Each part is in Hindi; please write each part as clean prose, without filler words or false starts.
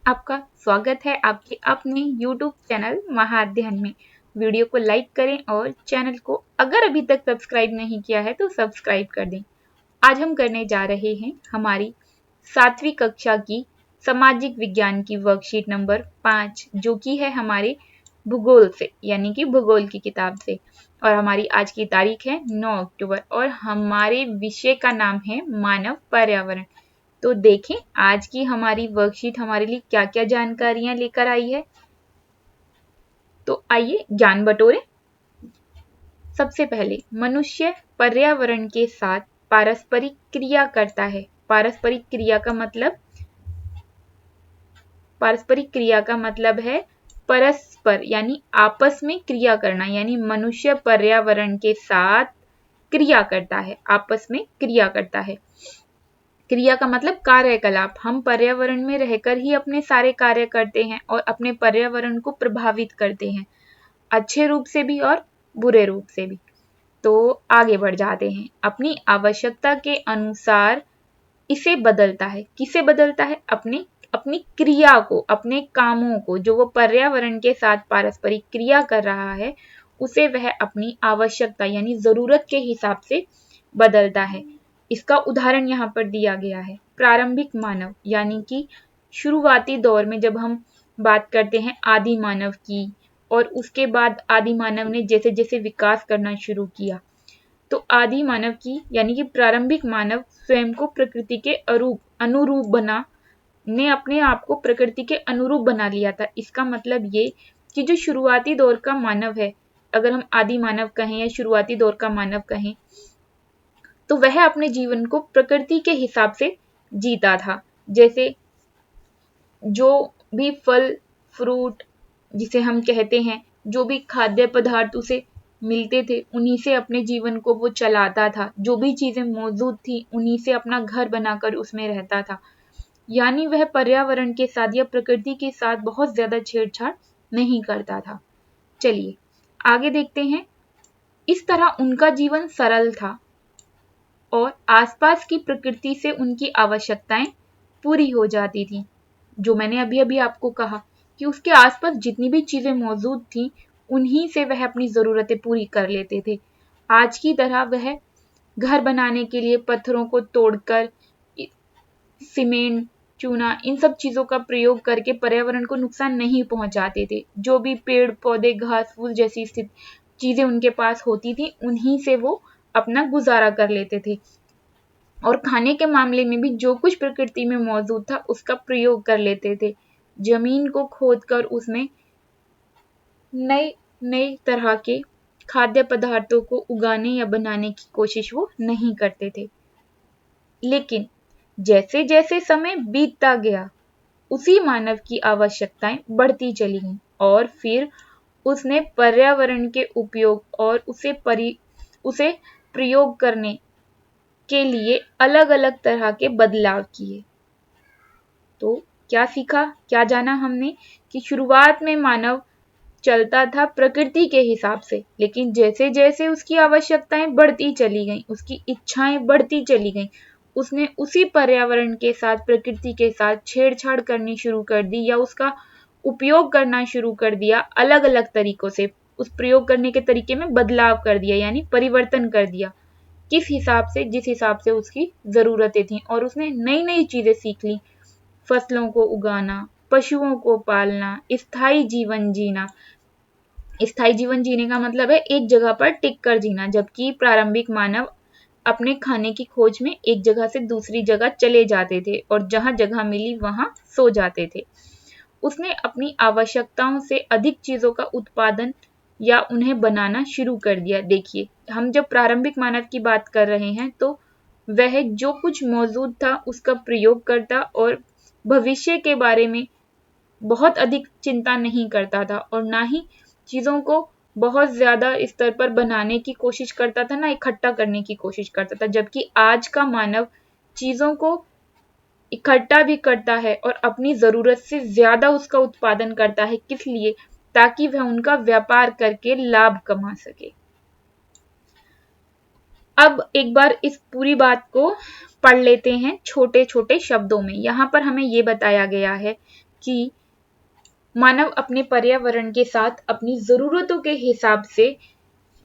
आपका स्वागत है आपके अपने YouTube चैनल महाअध्ययन में। वीडियो को लाइक करें और चैनल को अगर अभी तक सब्सक्राइब नहीं किया है तो सब्सक्राइब कर दें। आज हम करने जा रहे हैं हमारी 7वीं कक्षा की सामाजिक विज्ञान की वर्कशीट नंबर 5, जो कि है हमारे भूगोल से, यानी कि भूगोल की किताब से। और हमारी आज की तारीख है 9 अक्टूबर और हमारे विषय का नाम है मानव पर्यावरण। तो देखें आज की हमारी वर्कशीट हमारे लिए क्या क्या जानकारियां लेकर आई है। तो आइए ज्ञान बटोरें। सबसे पहले मनुष्य पर्यावरण के साथ पारस्परिक क्रिया करता है। पारस्परिक क्रिया का मतलब है परस्पर, यानी आपस में क्रिया करना, यानी मनुष्य पर्यावरण के साथ क्रिया करता है, आपस में क्रिया करता है। क्रिया का मतलब कार्यकलाप। हम पर्यावरण में रहकर ही अपने सारे कार्य करते हैं और अपने पर्यावरण को प्रभावित करते हैं, अच्छे रूप से भी और बुरे रूप से भी। तो आगे बढ़ जाते हैं। अपनी आवश्यकता के अनुसार इसे बदलता है। किसे बदलता है? अपनी क्रिया को, अपने कामों को, जो वो पर्यावरण के साथ पारस्परिक क्रिया कर रहा है उसे वह अपनी आवश्यकता यानी जरूरत के हिसाब से बदलता है। इसका उदाहरण यहाँ पर दिया गया है। प्रारंभिक मानव यानी कि शुरुआती दौर में जब हम बात करते हैं आदि मानव की, और उसके बाद आदि मानव ने जैसे जैसे विकास करना शुरू किया, तो आदि मानव की यानी कि प्रारंभिक मानव स्वयं को प्रकृति के अनुरूप ने अपने आप को प्रकृति के अनुरूप बना लिया था। इसका मतलब ये कि जो शुरुआती दौर का मानव है, अगर हम आदि मानव कहें या शुरुआती दौर का मानव कहें, तो वह अपने जीवन को प्रकृति के हिसाब से जीता था। जैसे जो भी फल फ्रूट जिसे हम कहते हैं, जो भी खाद्य पदार्थ उसे मिलते थे, उन्हीं से अपने जीवन को वो चलाता था। जो भी चीजें मौजूद थी उन्हीं से अपना घर बनाकर उसमें रहता था। यानी वह पर्यावरण के साथ या प्रकृति के साथ बहुत ज्यादा छेड़छाड़ नहीं करता था। चलिए आगे देखते हैं। इस तरह उनका जीवन सरल था और आसपास की प्रकृति से उनकी आवश्यकताएं पूरी हो जाती थी। जो मैंने अभी अभी आपको कहा कि उसके आसपास जितनी भी चीजें मौजूद थी उन्हीं से वह अपनी जरूरतें पूरी कर लेते थे। आज की तरह वह घर बनाने के लिए पत्थरों को तोड़कर सीमेंट, चूना, इन सब चीजों का प्रयोग करके पर्यावरण को नुकसान नहीं पहुंचाते थे। जो भी पेड़ पौधे घास फूल जैसी स्थित चीजें उनके पास होती थी उन्हीं से वो अपना गुजारा कर लेते थे। और खाने के मामले में भी जो कुछ प्रकृति में मौजूद था उसका प्रयोग कर लेते थे। जमीन को खोदकर उसमें नए नए तरह के खाद्य पदार्थों को उगाने या बनाने की कोशिश वो नहीं करते थे। लेकिन जैसे जैसे समय बीतता गया उसी मानव की आवश्यकताएं बढ़ती चली गईं और फिर उसने पर्यावरण के उपयोग और उसे प्रयोग करने के लिए अलग अलग तरह के बदलाव किए। तो क्या सीखा, क्या जाना हमने कि शुरुआत में मानव चलता था प्रकृति के हिसाब से, लेकिन जैसे जैसे उसकी आवश्यकताएं बढ़ती चली गईं, उसकी इच्छाएं बढ़ती चली गईं, उसने उसी पर्यावरण के साथ, प्रकृति के साथ छेड़छाड़ करनी शुरू कर दी या उसका उपयोग करना शुरू कर दिया। अलग अलग तरीकों से उस प्रयोग करने के तरीके में बदलाव कर दिया, यानी परिवर्तन कर दिया। किस हिसाब से? जिस हिसाब से उसकी जरूरतें थी। और उसने नई नई चीजें सीख ली। फसलों को उगाना, पशुओं को पालना, स्थायी जीवन जीना। स्थायी जीवन जीने का मतलब है एक जगह पर टिक कर जीना, जबकि प्रारंभिक मानव अपने खाने की खोज में एक जगह से दूसरी जगह चले जाते थे और जहां जगह मिली वहां सो जाते थे। उसने अपनी आवश्यकताओं से अधिक चीजों का उत्पादन या उन्हें बनाना शुरू कर दिया। देखिए, हम जब प्रारंभिक मानव की बात कर रहे हैं तो वह जो कुछ मौजूद था उसका प्रयोग करता और भविष्य के बारे में बहुत अधिक चिंता नहीं करता था और ना ही चीजों को बहुत ज्यादा स्तर पर बनाने की कोशिश करता था, ना इकट्ठा करने की कोशिश करता था। जबकि आज का मानव चीजों को इकट्ठा भी करता है और अपनी जरूरत से ज्यादा उसका उत्पादन करता है। किस लिए? ताकि वह उनका व्यापार करके लाभ कमा सके। अब एक बार इस पूरी बात को पढ़ लेते हैं छोटे छोटे शब्दों में। यहाँ पर हमें ये बताया गया है कि मानव अपने पर्यावरण के साथ अपनी जरूरतों के हिसाब से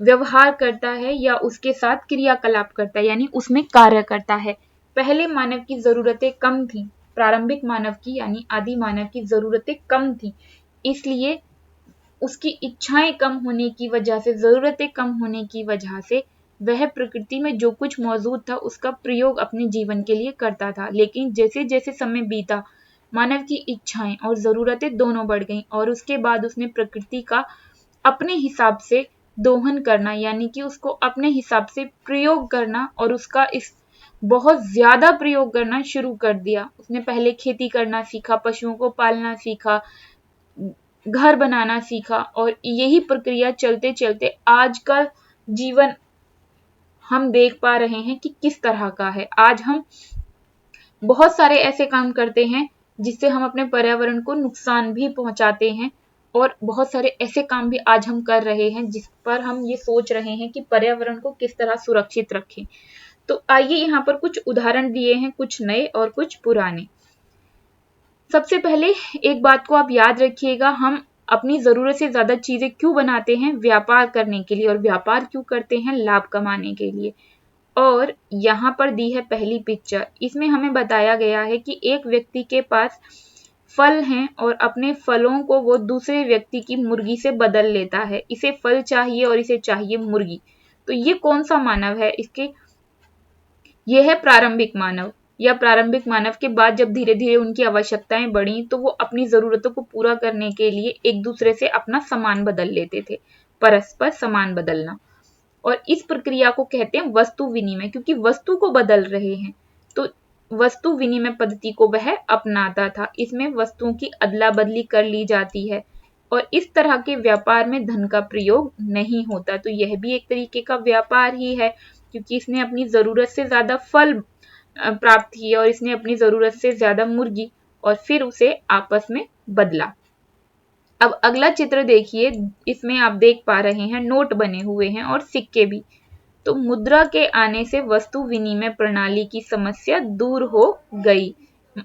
व्यवहार करता है या उसके साथ क्रियाकलाप करता है, यानी उसमें कार्य करता है। पहले मानव की जरूरतें कम थी, प्रारंभिक मानव की यानी आदि मानव की जरूरतें कम थी, इसलिए उसकी इच्छाएं कम होने की वजह से, जरूरतें कम होने की वजह से वह प्रकृति में जो कुछ मौजूद था उसका प्रयोग अपने जीवन के लिए करता था। लेकिन जैसे जैसे समय बीता, मानव की इच्छाएं और जरूरतें दोनों बढ़ गईं और उसके बाद उसने प्रकृति का अपने हिसाब से दोहन करना, यानी कि उसको अपने हिसाब से प्रयोग करना और उसका इस बहुत ज्यादा प्रयोग करना शुरू कर दिया। उसने पहले खेती करना सीखा, पशुओं को पालना सीखा, घर बनाना सीखा और यही प्रक्रिया चलते चलते आज का जीवन हम देख पा रहे हैं कि किस तरह का है। आज हम बहुत सारे ऐसे काम करते हैं जिससे हम अपने पर्यावरण को नुकसान भी पहुंचाते हैं और बहुत सारे ऐसे काम भी आज हम कर रहे हैं जिस पर हम ये सोच रहे हैं कि पर्यावरण को किस तरह सुरक्षित रखें। तो आइए यहाँ पर कुछ उदाहरण दिए हैं, कुछ नए और कुछ पुराने। सबसे पहले एक बात को आप याद रखिएगा, हम अपनी जरूरत से ज्यादा चीजें क्यों बनाते हैं? व्यापार करने के लिए। और व्यापार क्यों करते हैं? लाभ कमाने के लिए। और यहाँ पर दी है पहली पिक्चर, इसमें हमें बताया गया है कि एक व्यक्ति के पास फल हैं और अपने फलों को वो दूसरे व्यक्ति की मुर्गी से बदल लेता है। इसे फल चाहिए और इसे चाहिए मुर्गी। तो ये कौन सा मानव है? ये है प्रारंभिक मानव, या प्रारंभिक मानव के बाद जब धीरे धीरे उनकी आवश्यकताएं बढ़ी तो वो अपनी जरूरतों को पूरा करने के लिए एक दूसरे से अपना सामान बदल लेते थे, परस्पर सामान बदलना। और इस प्रक्रिया को कहते हैं वस्तु विनिमय, क्योंकि वस्तु को बदल रहे हैं तो वस्तु विनिमय पद्धति को वह अपनाता था। इसमें वस्तुओं की अदला बदली कर ली जाती है और इस तरह के व्यापार में धन का प्रयोग नहीं होता। तो यह भी एक तरीके का व्यापार ही है, क्योंकि इसने अपनी जरूरत से ज्यादा फल प्राप्त किए और इसने अपनी जरूरत से ज्यादा मुर्गी और फिर उसे आपस में बदला। अब अगला चित्र देखिए, इसमें आप देख पा रहे हैं नोट बने हुए हैं और सिक्के भी। तो मुद्रा के आने से वस्तु विनिमय प्रणाली की समस्या दूर हो गई।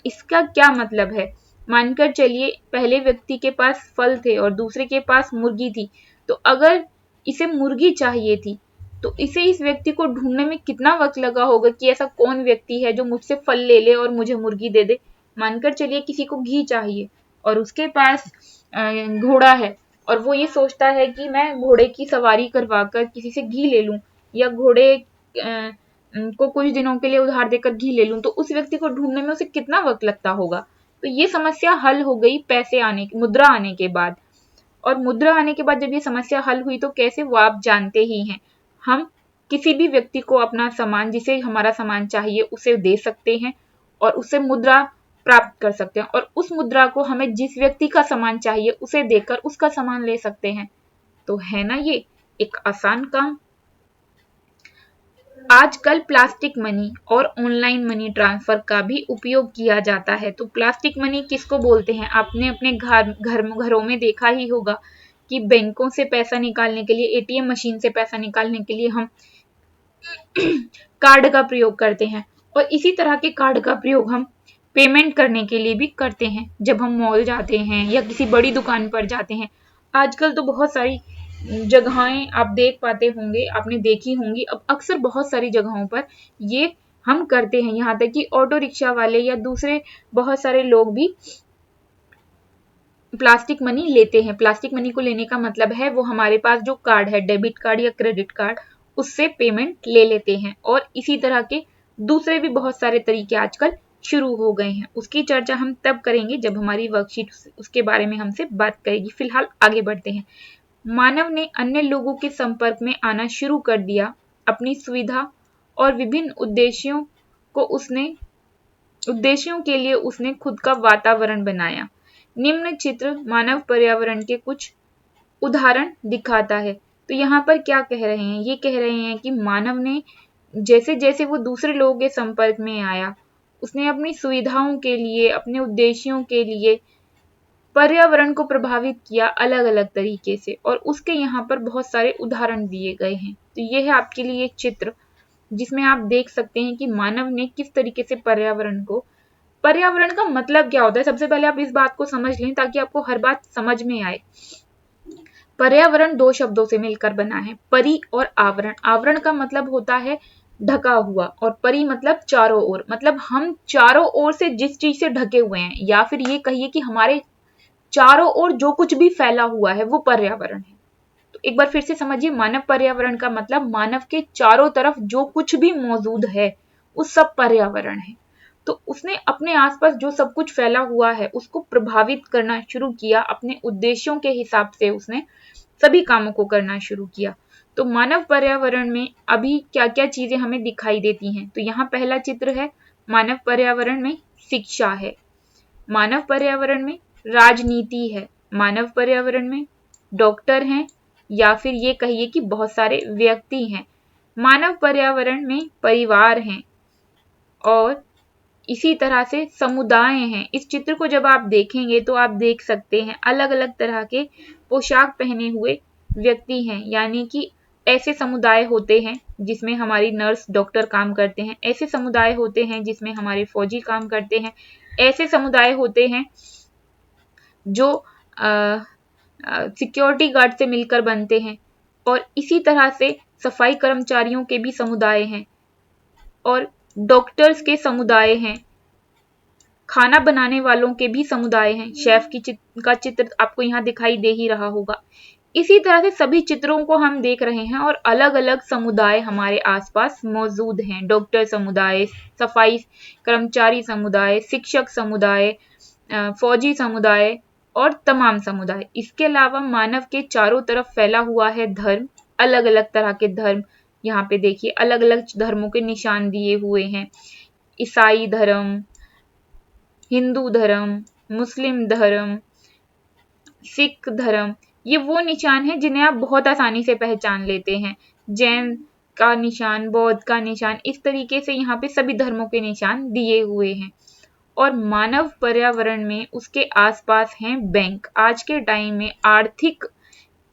इसका क्या मतलब है? मानकर चलिए पहले व्यक्ति के पास फल थे और दूसरे के पास मुर्गी थी, तो अगर इसे मुर्गी चाहिए थी तो इसे इस व्यक्ति को ढूंढने में कितना वक्त लगा होगा कि ऐसा कौन व्यक्ति है जो मुझसे फल ले ले और मुझे मुर्गी दे दे। मानकर चलिए किसी को घी चाहिए और उसके पास घोड़ा है और वो ये सोचता है कि मैं घोड़े की सवारी करवाकर किसी से घी ले लूं या घोड़े को कुछ दिनों के लिए उधार देकर घी ले लूं, तो उस व्यक्ति को ढूंढने में उसे कितना वक्त लगता होगा। तो ये समस्या हल हो गई पैसे आने, मुद्रा आने के बाद। और मुद्रा आने के बाद जब ये समस्या हल हुई तो कैसे, वो आप जानते ही हैं। हम किसी भी व्यक्ति को अपना सामान, जिसे हमारा सामान चाहिए, उसे दे सकते हैं और उससे मुद्रा प्राप्त कर सकते हैं और उस मुद्रा को हमें जिस व्यक्ति का सामान चाहिए उसे देकर उसका सामान ले सकते हैं। तो है ना ये एक आसान काम। आजकल प्लास्टिक मनी और ऑनलाइन मनी ट्रांसफर का भी उपयोग किया जाता है। तो प्लास्टिक मनी किसको बोलते हैं? आपने अपने घरों में देखा ही होगा कि बैंकों से पैसा निकालने के लिए, एटीएम मशीन से पैसा निकालने के लिए हम कार्ड का प्रयोग करते हैं और इसी तरह के कार्ड का प्रयोग हम पेमेंट करने के लिए भी करते हैं जब हम मॉल जाते हैं या किसी बड़ी दुकान पर जाते हैं। आजकल तो बहुत सारी जगहें आप देख पाते होंगे, आपने देखी होंगी, अब अक्सर बहुत सारी जगहों पर ये हम करते हैं। यहाँ तक कि ऑटो रिक्शा वाले या दूसरे बहुत सारे लोग भी प्लास्टिक मनी लेते हैं। प्लास्टिक मनी को लेने का मतलब है वो हमारे पास जो कार्ड है, डेबिट कार्ड या क्रेडिट कार्ड, उससे पेमेंट ले लेते हैं। और इसी तरह के दूसरे भी बहुत सारे तरीके आजकल शुरू हो गए हैं। उसकी चर्चा हम तब करेंगे जब हमारी वर्कशीट उसके बारे में हमसे बात करेगी। फिलहाल आगे बढ़ते हैं। मानव ने अन्य लोगों के संपर्क में आना शुरू कर दिया। अपनी सुविधा और विभिन्न उद्देश्यों के लिए उसने खुद का वातावरण बनाया। निम्न चित्र मानव पर्यावरण के कुछ उदाहरण दिखाता है। तो यहाँ पर क्या कह रहे हैं? ये कह रहे हैं कि मानव ने जैसे जैसे वो दूसरे लोगों के संपर्क में आया, उसने अपनी सुविधाओं के लिए, अपने उद्देश्यों के लिए पर्यावरण को प्रभावित किया अलग अलग तरीके से, और उसके यहाँ पर बहुत सारे उदाहरण दिए गए हैं। तो ये है आपके लिए एक चित्र जिसमें आप देख सकते हैं कि मानव ने किस तरीके से पर्यावरण को पर्यावरण का मतलब क्या होता है, सबसे पहले आप इस बात को समझ लें ताकि आपको हर बात समझ में आए। पर्यावरण दो शब्दों से मिलकर बना है, परि और आवरण। आवरण का मतलब होता है ढका हुआ, और परि मतलब चारों ओर, मतलब हम चारों ओर से जिस चीज से ढके हुए हैं, या फिर ये कहिए कि हमारे चारों ओर जो कुछ भी फैला हुआ है वो पर्यावरण है। तो एक बार फिर से समझिए, मानव पर्यावरण का मतलब मानव के चारों तरफ जो कुछ भी मौजूद है वो सब पर्यावरण है। तो उसने अपने आसपास जो सब कुछ फैला हुआ है उसको प्रभावित करना शुरू किया, अपने उद्देश्यों के हिसाब से उसने सभी कामों को करना शुरू किया। तो मानव पर्यावरण में अभी क्या क्या चीजें हमें दिखाई देती हैं, तो यहाँ पहला चित्र है, मानव पर्यावरण में शिक्षा है, मानव पर्यावरण में राजनीति है, मानव पर्यावरण में डॉक्टर हैं, या फिर ये कहिए कि बहुत सारे व्यक्ति हैं। मानव पर्यावरण में परिवार हैं, और इसी तरह से समुदाय हैं। इस चित्र को जब आप देखेंगे तो आप देख सकते हैं अलग अलग तरह के पोशाक पहने हुए व्यक्ति हैं, यानी कि ऐसे समुदाय होते हैं जिसमें हमारी नर्स डॉक्टर काम करते हैं, ऐसे समुदाय होते हैं जिसमें हमारे फौजी काम करते हैं, ऐसे समुदाय होते हैं जो सिक्योरिटी गार्ड से मिलकर बनते हैं, और इसी तरह से सफाई कर्मचारियों के भी समुदाय हैं, और डॉक्टर्स के समुदाय हैं, खाना बनाने वालों के भी समुदाय हैं, शेफ का चित्र आपको यहाँ दिखाई दे ही रहा होगा। इसी तरह से सभी चित्रों को हम देख रहे हैं, और अलग अलग समुदाय हमारे आसपास मौजूद हैं, डॉक्टर समुदाय, सफाई कर्मचारी समुदाय, शिक्षक समुदाय, फौजी समुदाय और तमाम समुदाय। इसके अलावा मानव के चारों तरफ फैला हुआ है धर्म, अलग अलग तरह के धर्म। यहाँ पे देखिए अलग अलग धर्मों के निशान दिए हुए हैं, ईसाई धर्म, हिंदू धर्म, मुस्लिम धर्म, सिख धर्म, ये वो निशान है जिन्हें आप बहुत आसानी से पहचान लेते हैं। जैन का निशान, बौद्ध का निशान, इस तरीके से यहाँ पे सभी धर्मों के निशान दिए हुए हैं। और मानव पर्यावरण में उसके आसपास हैं बैंक। आज के टाइम में आर्थिक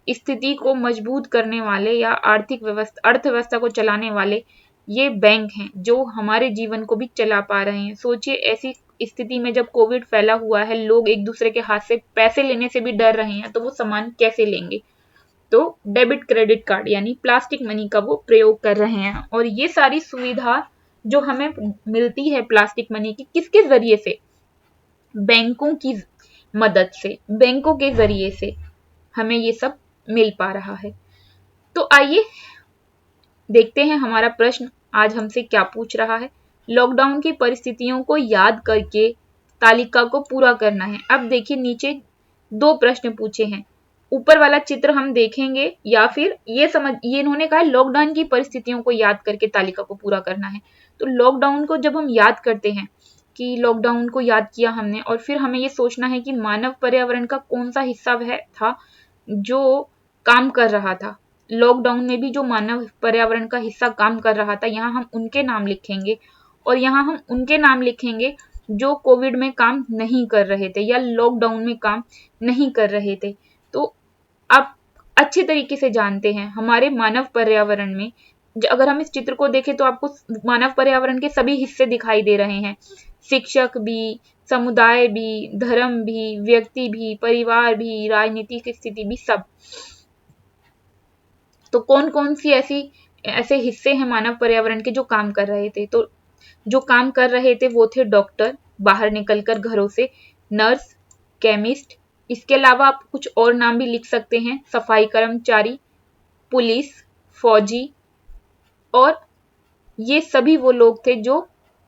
स्थिति को मजबूत करने वाले या आर्थिक व्यवस्था, अर्थव्यवस्था को चलाने वाले ये बैंक हैं जो हमारे जीवन को भी चला पा रहे हैं। सोचिए ऐसी स्थिति में जब कोविड फैला हुआ है, लोग एक दूसरे के हाथ से पैसे लेने से भी डर रहे हैं, तो वो सामान कैसे लेंगे? तो डेबिट क्रेडिट कार्ड यानी प्लास्टिक मनी का वो प्रयोग कर रहे हैं। और ये सारी सुविधा जो हमें मिलती है प्लास्टिक मनी की, किसके जरिए से? बैंकों की मदद से, बैंकों के जरिए से हमें ये सब मिल पा रहा है। तो आइए देखते हैं हमारा प्रश्न आज हमसे क्या पूछ रहा है। लॉकडाउन की परिस्थितियों को याद करके तालिका को पूरा करना है। अब देखिए नीचे दो प्रश्न पूछे हैं, ऊपर वाला चित्र हम देखेंगे, या फिर ये इन्होंने कहा लॉकडाउन की परिस्थितियों को याद करके तालिका को पूरा करना है। तो लॉकडाउन को जब हम याद करते हैं कि लॉकडाउन को याद किया हमने, और फिर हमें ये सोचना है कि मानव पर्यावरण का कौन सा हिस्सा वह था जो काम कर रहा था। लॉकडाउन में भी जो मानव पर्यावरण का हिस्सा काम कर रहा था, यहाँ हम उनके नाम लिखेंगे, और यहाँ हम उनके नाम लिखेंगे जो कोविड में काम नहीं कर रहे थे या लॉकडाउन में काम नहीं कर रहे थे। तो आप अच्छे तरीके से जानते हैं हमारे मानव पर्यावरण में, अगर हम इस चित्र को देखें तो आपको मानव पर्यावरण के सभी हिस्से दिखाई दे रहे हैं, शिक्षक भी, समुदाय भी, धर्म भी, व्यक्ति भी, परिवार भी, राजनीतिक स्थिति भी, सब। तो कौन कौन सी ऐसे हिस्से हैं मानव पर्यावरण के जो काम कर रहे थे? तो जो काम कर रहे थे वो थे डॉक्टर, बाहर निकलकर घरों से, नर्स, केमिस्ट, इसके अलावा आप कुछ और नाम भी लिख सकते हैं, सफाई कर्मचारी, पुलिस, फौजी, और ये सभी वो लोग थे जो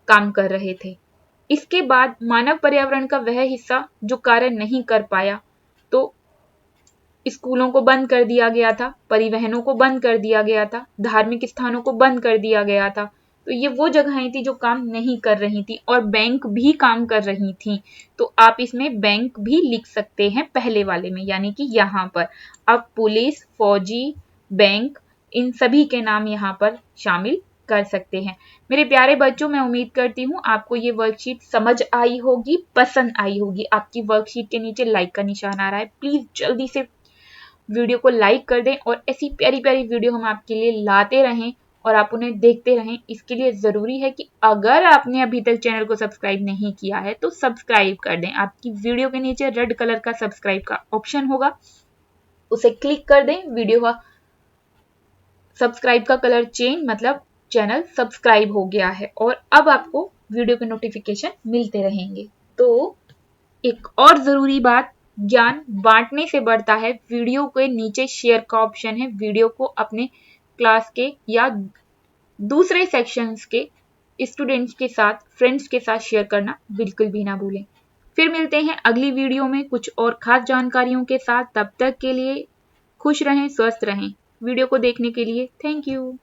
काम कर रहे थे। इसके बाद मानव पर्यावरण का वह हिस्सा जो कार्य नहीं कर पाया, तो स्कूलों को बंद कर दिया गया था, परिवहनों को बंद कर दिया गया था, धार्मिक स्थानों को बंद कर दिया गया था। तो ये वो जगहें थी जो काम नहीं कर रही थी, और बैंक भी काम कर रही थी। तो आप इसमें बैंक भी लिख सकते हैं पहले वाले में, यानी कि यहाँ पर अब पुलिस, फौजी, बैंक, इन सभी के नाम यहाँ पर शामिल कर सकते हैं। मेरे प्यारे बच्चों, मैं उम्मीद करती हूँ आपको ये वर्कशीट समझ आई होगी, पसंद आई होगी। आपकी वर्कशीट के नीचे लाइक का निशान आ रहा है, प्लीज जल्दी से वीडियो को लाइक कर दें, और ऐसी प्यारी प्यारी वीडियो हम आपके लिए लाते रहें। और आप उन्हें देखते रहें। इसके लिए ज़रूरी है कि अगर आपने अभी तक चैनल को सब्सक्राइब नहीं किया है तो सब्सक्राइब कर दें। आपकी वीडियो के नीचे रेड कलर का सब्सक्राइब का ऑप्शन होगा, उसे क्लिक कर दें। वीडियो का सब्सक्राइब का कलर चेंज मतलब चैनल सब्सक्राइब हो गया है और अब आपको वीडियो के नोटिफिकेशन मिलते रहेंगे। तो एक और ज़रूरी बात, ज्ञान बांटने से बढ़ता है। वीडियो के नीचे शेयर का ऑप्शन है। वीडियो को अपने क्लास के या दूसरे सेक्शंस के स्टूडेंट्स के साथ, फ्रेंड्स के साथ शेयर करना बिल्कुल भी ना भूलें। फिर मिलते हैं अगली वीडियो में कुछ और खास जानकारियों के साथ। तब तक के लिए खुश रहें, स्वस्थ रहें। वीडियो को देखने के लिए थैंक यू।